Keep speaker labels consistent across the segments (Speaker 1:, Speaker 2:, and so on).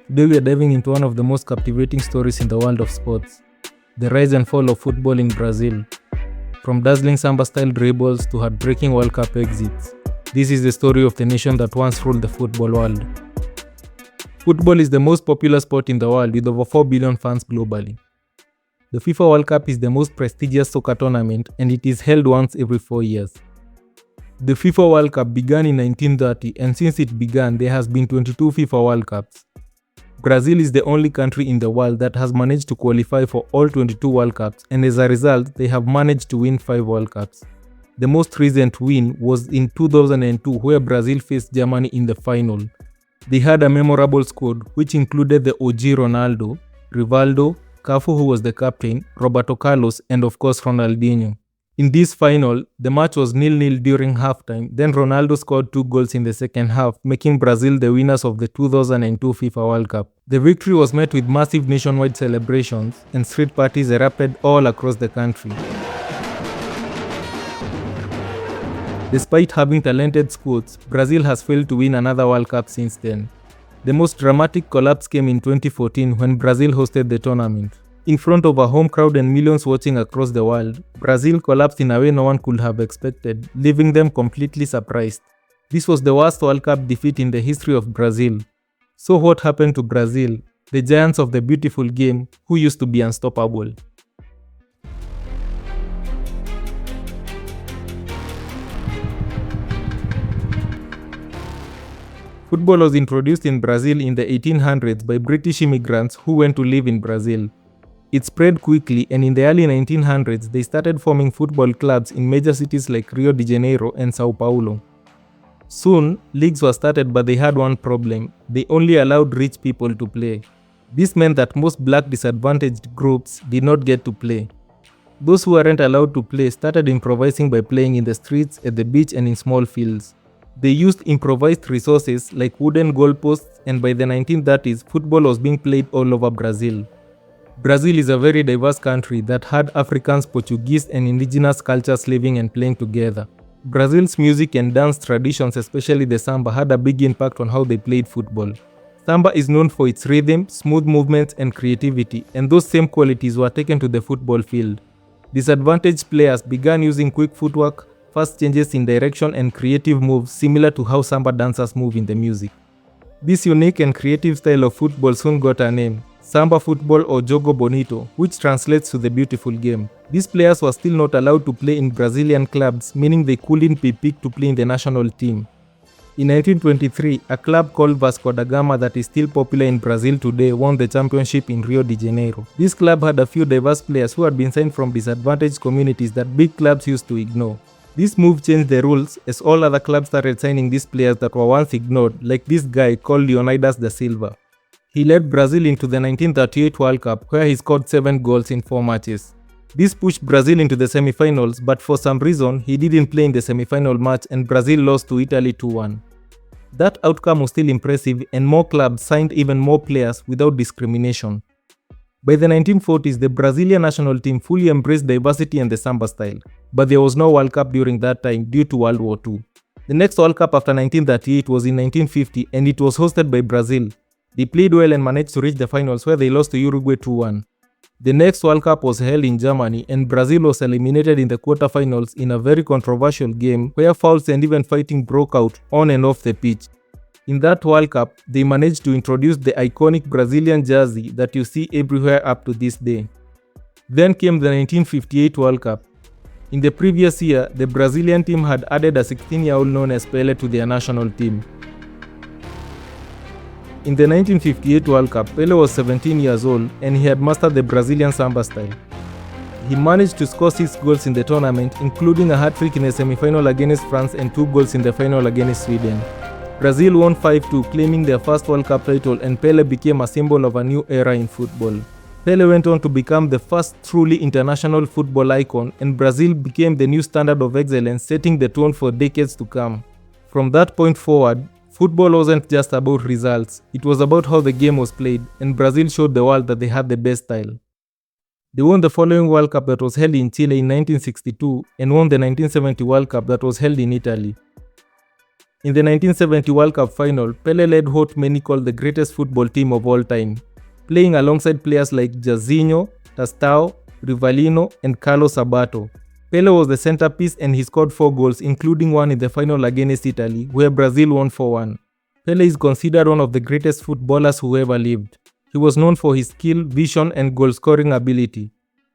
Speaker 1: Today we are diving into one of the most captivating stories in the world of sports, the rise and fall of football in Brazil. From dazzling Samba-style dribbles to heartbreaking World Cup exits, this is the story of the nation that once ruled the football world. Football is the most popular sport in the world with over 4 billion fans globally. The FIFA World Cup is the most prestigious soccer tournament and it is held once every 4 years. The FIFA World Cup began in 1930 and since it began there has been 22 FIFA World Cups. Brazil is the only country in the world that has managed to qualify for all 22 World Cups and as a result they have managed to win 5 World Cups. The most recent win was in 2002 where Brazil faced Germany in the final. They had a memorable squad which included the OG Ronaldo, Rivaldo, Cafu who was the captain, Roberto Carlos and of course Ronaldinho. In this final, the match was 0-0 during halftime, then Ronaldo scored 2 goals in the second half, making Brazil the winners of the 2002 FIFA World Cup. The victory was met with massive nationwide celebrations and street parties erupted all across the country. Despite having talented squads, Brazil has failed to win another World Cup since then. The most dramatic collapse came in 2014 when Brazil hosted the tournament. In front of a home crowd and millions watching across the world, Brazil collapsed in a way no one could have expected, leaving them completely surprised. This was the worst World Cup defeat in the history of Brazil. So what happened to Brazil, the giants of the beautiful game who used to be unstoppable? Football was introduced in Brazil in the 1800s by British immigrants who went to live in Brazil. It spread quickly and in the early 1900s they started forming football clubs in major cities like Rio de Janeiro and Sao Paulo. Soon, leagues were started but they had one problem, they only allowed rich people to play. This meant that most black disadvantaged groups did not get to play. Those who weren't allowed to play started improvising by playing in the streets, at the beach and in small fields. They used improvised resources like wooden goalposts and by the 1930s football was being played all over Brazil. Brazil is a very diverse country that had Africans, Portuguese and indigenous cultures living and playing together. Brazil's music and dance traditions, especially the samba, had a big impact on how they played football. Samba is known for its rhythm, smooth movements and creativity, and those same qualities were taken to the football field. Disadvantaged players began using quick footwork, fast changes in direction and creative moves similar to how samba dancers move in the music. This unique and creative style of football soon got a name, Samba football or Jogo Bonito, which translates to the beautiful game. These players were still not allowed to play in Brazilian clubs, meaning they couldn't be picked to play in the national team. In 1923, a club called Vasco da Gama that is still popular in Brazil today won the championship in Rio de Janeiro. This club had a few diverse players who had been signed from disadvantaged communities that big clubs used to ignore. This move changed the rules as all other clubs started signing these players that were once ignored, like this guy called Leonidas da Silva. He led Brazil into the 1938 World Cup where he scored 7 goals in 4 matches. This pushed Brazil into the semi-finals but for some reason he didn't play in the semi-final match and Brazil lost to Italy 2-1. That outcome was still impressive and more clubs signed even more players without discrimination. By the 1940s, the Brazilian national team fully embraced diversity and the samba style, but there was no World Cup during that time due to World War II. The next World Cup after 1938 was in 1950 and it was hosted by Brazil. They played well and managed to reach the finals where they lost to Uruguay 2-1. The next World Cup was held in Germany and Brazil was eliminated in the quarterfinals in a very controversial game where fouls and even fighting broke out on and off the pitch. In that World Cup, they managed to introduce the iconic Brazilian jersey that you see everywhere up to this day. Then came the 1958 World Cup. In the previous year, the Brazilian team had added a 16-year-old known as Pele to their national team. In the 1958 World Cup, Pele was 17 years old and he had mastered the Brazilian samba style. He managed to score 6 goals in the tournament, including a hat-trick in the semi-final against France and 2 goals in the final against Sweden. Brazil won 5-2, claiming their first World Cup title, and Pele became a symbol of a new era in football. Pele went on to become the first truly international football icon, and Brazil became the new standard of excellence, setting the tone for decades to come. From that point forward, football wasn't just about results, it was about how the game was played, and Brazil showed the world that they had the best style. They won the following World Cup that was held in Chile in 1962 and won the 1970 World Cup that was held in Italy. In the 1970 World Cup final, Pele led what many call the greatest football team of all time, playing alongside players like Jairzinho, Tostão, Rivalino, and Carlos Sabato. Pele was the centerpiece and he scored 4 goals, including one in the final against Italy, where Brazil won 4-1. Pele is considered one of the greatest footballers who ever lived. He was known for his skill, vision, and goal-scoring ability.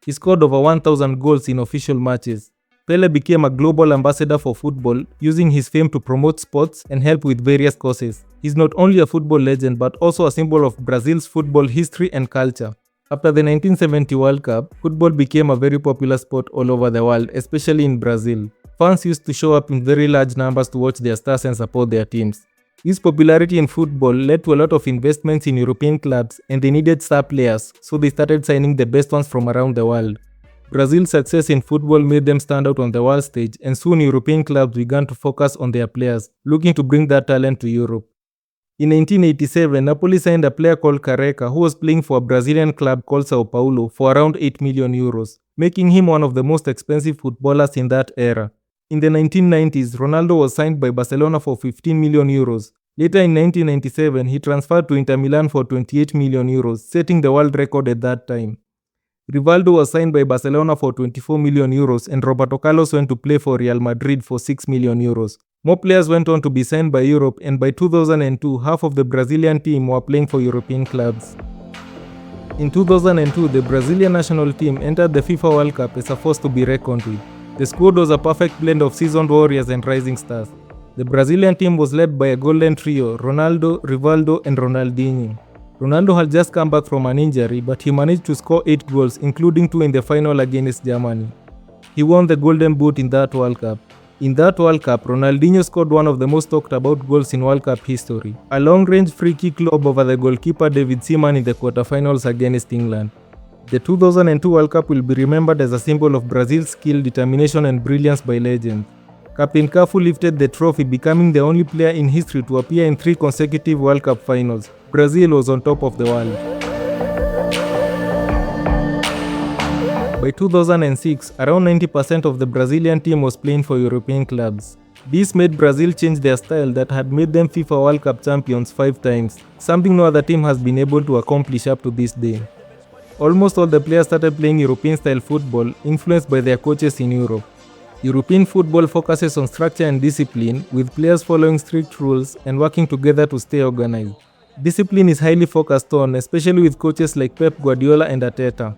Speaker 1: He scored over 1,000 goals in official matches. Pele became a global ambassador for football, using his fame to promote sports and help with various causes. He's not only a football legend but also a symbol of Brazil's football history and culture. After the 1970 World Cup, football became a very popular sport all over the world, especially in Brazil. Fans used to show up in very large numbers to watch their stars and support their teams. This popularity in football led to a lot of investments in European clubs, and they needed star players, so they started signing the best ones from around the world. Brazil's success in football made them stand out on the world stage, and soon European clubs began to focus on their players, looking to bring that talent to Europe. In 1987, Napoli signed a player called Careca who was playing for a Brazilian club called Sao Paulo for around 8 million euros, making him one of the most expensive footballers in that era. In the 1990s, Ronaldo was signed by Barcelona for 15 million euros. Later in 1997, he transferred to Inter Milan for 28 million euros, setting the world record at that time. Rivaldo was signed by Barcelona for 24 million euros and Roberto Carlos went to play for Real Madrid for 6 million euros. More players went on to be signed by Europe, and by 2002, half of the Brazilian team were playing for European clubs. In 2002, the Brazilian national team entered the FIFA World Cup as a force to be reckoned with. The squad was a perfect blend of seasoned warriors and rising stars. The Brazilian team was led by a golden trio, Ronaldo, Rivaldo, and Ronaldinho. Ronaldo had just come back from an injury, but he managed to score 8 goals, including 2 in the final against Germany. He won the Golden Boot in that World Cup. In that World Cup, Ronaldinho scored one of the most talked about goals in World Cup history, a long-range free-kick lob over the goalkeeper David Seaman in the quarterfinals against England. The 2002 World Cup will be remembered as a symbol of Brazil's skill, determination, and brilliance by legends. Captain Cafu lifted the trophy, becoming the only player in history to appear in 3 consecutive World Cup finals. Brazil was on top of the world. By 2006, around 90% of the Brazilian team was playing for European clubs. This made Brazil change their style that had made them FIFA World Cup champions 5 times, something no other team has been able to accomplish up to this day. Almost all the players started playing European-style football, influenced by their coaches in Europe. European football focuses on structure and discipline, with players following strict rules and working together to stay organized. Discipline is highly focused on, especially with coaches like Pep Guardiola and Arteta.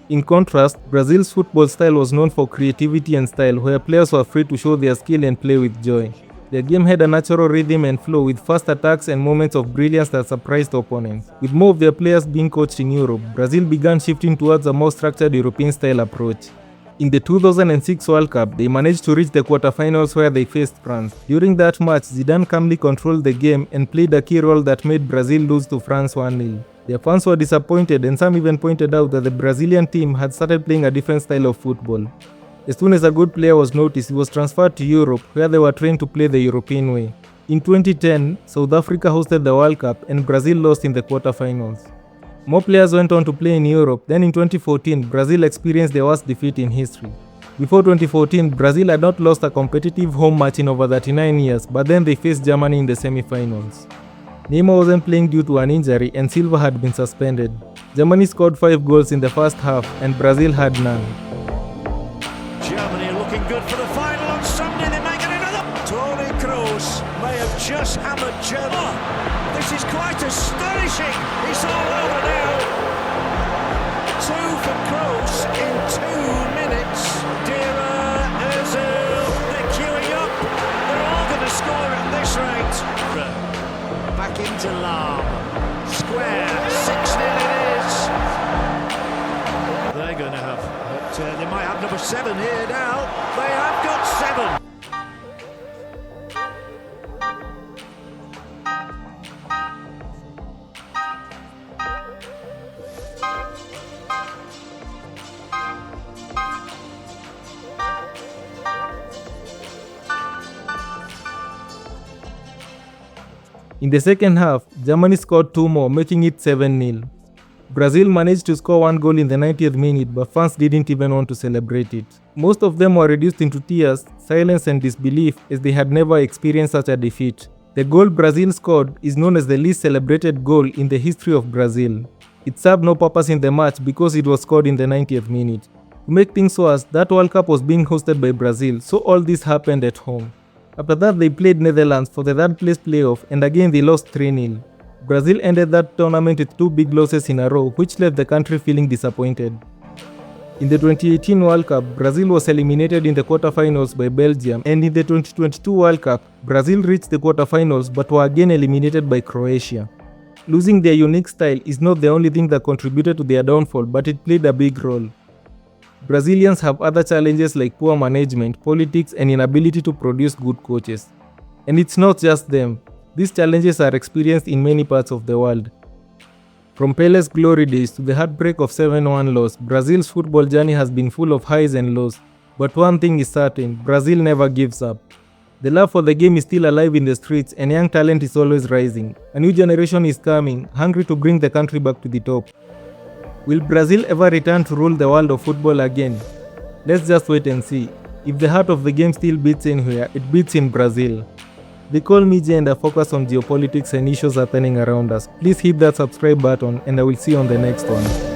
Speaker 1: In contrast, Brazil's football style was known for creativity and style, where players were free to show their skill and play with joy. Their game had a natural rhythm and flow, with fast attacks and moments of brilliance that surprised opponents. With more of their players being coached in Europe, Brazil began shifting towards a more structured European-style approach. In the 2006 World Cup, they managed to reach the quarterfinals where they faced France. During that match, Zidane calmly controlled the game and played a key role that made Brazil lose to France 1-0. Their fans were disappointed, and some even pointed out that the Brazilian team had started playing a different style of football. As soon as a good player was noticed, he was transferred to Europe, where they were trained to play the European way. In 2010, South Africa hosted the World Cup and Brazil lost in the quarterfinals. More players went on to play in Europe. Then in 2014, Brazil experienced their worst defeat in history. Before 2014, Brazil had not lost a competitive home match in over 39 years, but then they faced Germany in the semi-finals. Neymar wasn't playing due to an injury and Silva had been suspended. Germany scored 5 goals in the first half and Brazil had none.
Speaker 2: Germany are looking good for the final on Sunday. They're making another. Toni Kroos may have just hammered Germany. Oh, this is quite astonishing. He's all over now. 2 for Kroos in 2 minutes. Dira, Özil, they're queuing up. They're all going to score at this rate. Back into Lam. Square. 6-0 it is. They're going to have. They might have number 7 here now. They have got 7.
Speaker 1: In the second half, Germany scored 2 more, making it 7-0. Brazil managed to score one goal in the 90th minute, but fans didn't even want to celebrate it. Most of them were reduced into tears, silence and disbelief as they had never experienced such a defeat. The goal Brazil scored is known as the least celebrated goal in the history of Brazil. It served no purpose in the match because it was scored in the 90th minute. To make things worse, that World Cup was being hosted by Brazil, so all this happened at home. After that, they played Netherlands for the third place playoff, and again they lost 3-0. Brazil ended that tournament with 2 big losses in a row, which left the country feeling disappointed. In the 2018 World Cup, Brazil was eliminated in the quarterfinals by Belgium, and in the 2022 World Cup, Brazil reached the quarterfinals but were again eliminated by Croatia. Losing their unique style is not the only thing that contributed to their downfall, but it played a big role. Brazilians have other challenges like poor management, politics, and inability to produce good coaches. And it's not just them. These challenges are experienced in many parts of the world. From Pele's glory days to the heartbreak of 7-1 loss, Brazil's football journey has been full of highs and lows. But one thing is certain, Brazil never gives up. The love for the game is still alive in the streets and young talent is always rising. A new generation is coming, hungry to bring the country back to the top. Will Brazil ever return to rule the world of football again? Let's just wait and see. If the heart of the game still beats anywhere, it beats in Brazil. They call me Jay and I focus on geopolitics and issues happening around us. Please hit that subscribe button and I will see you on the next one.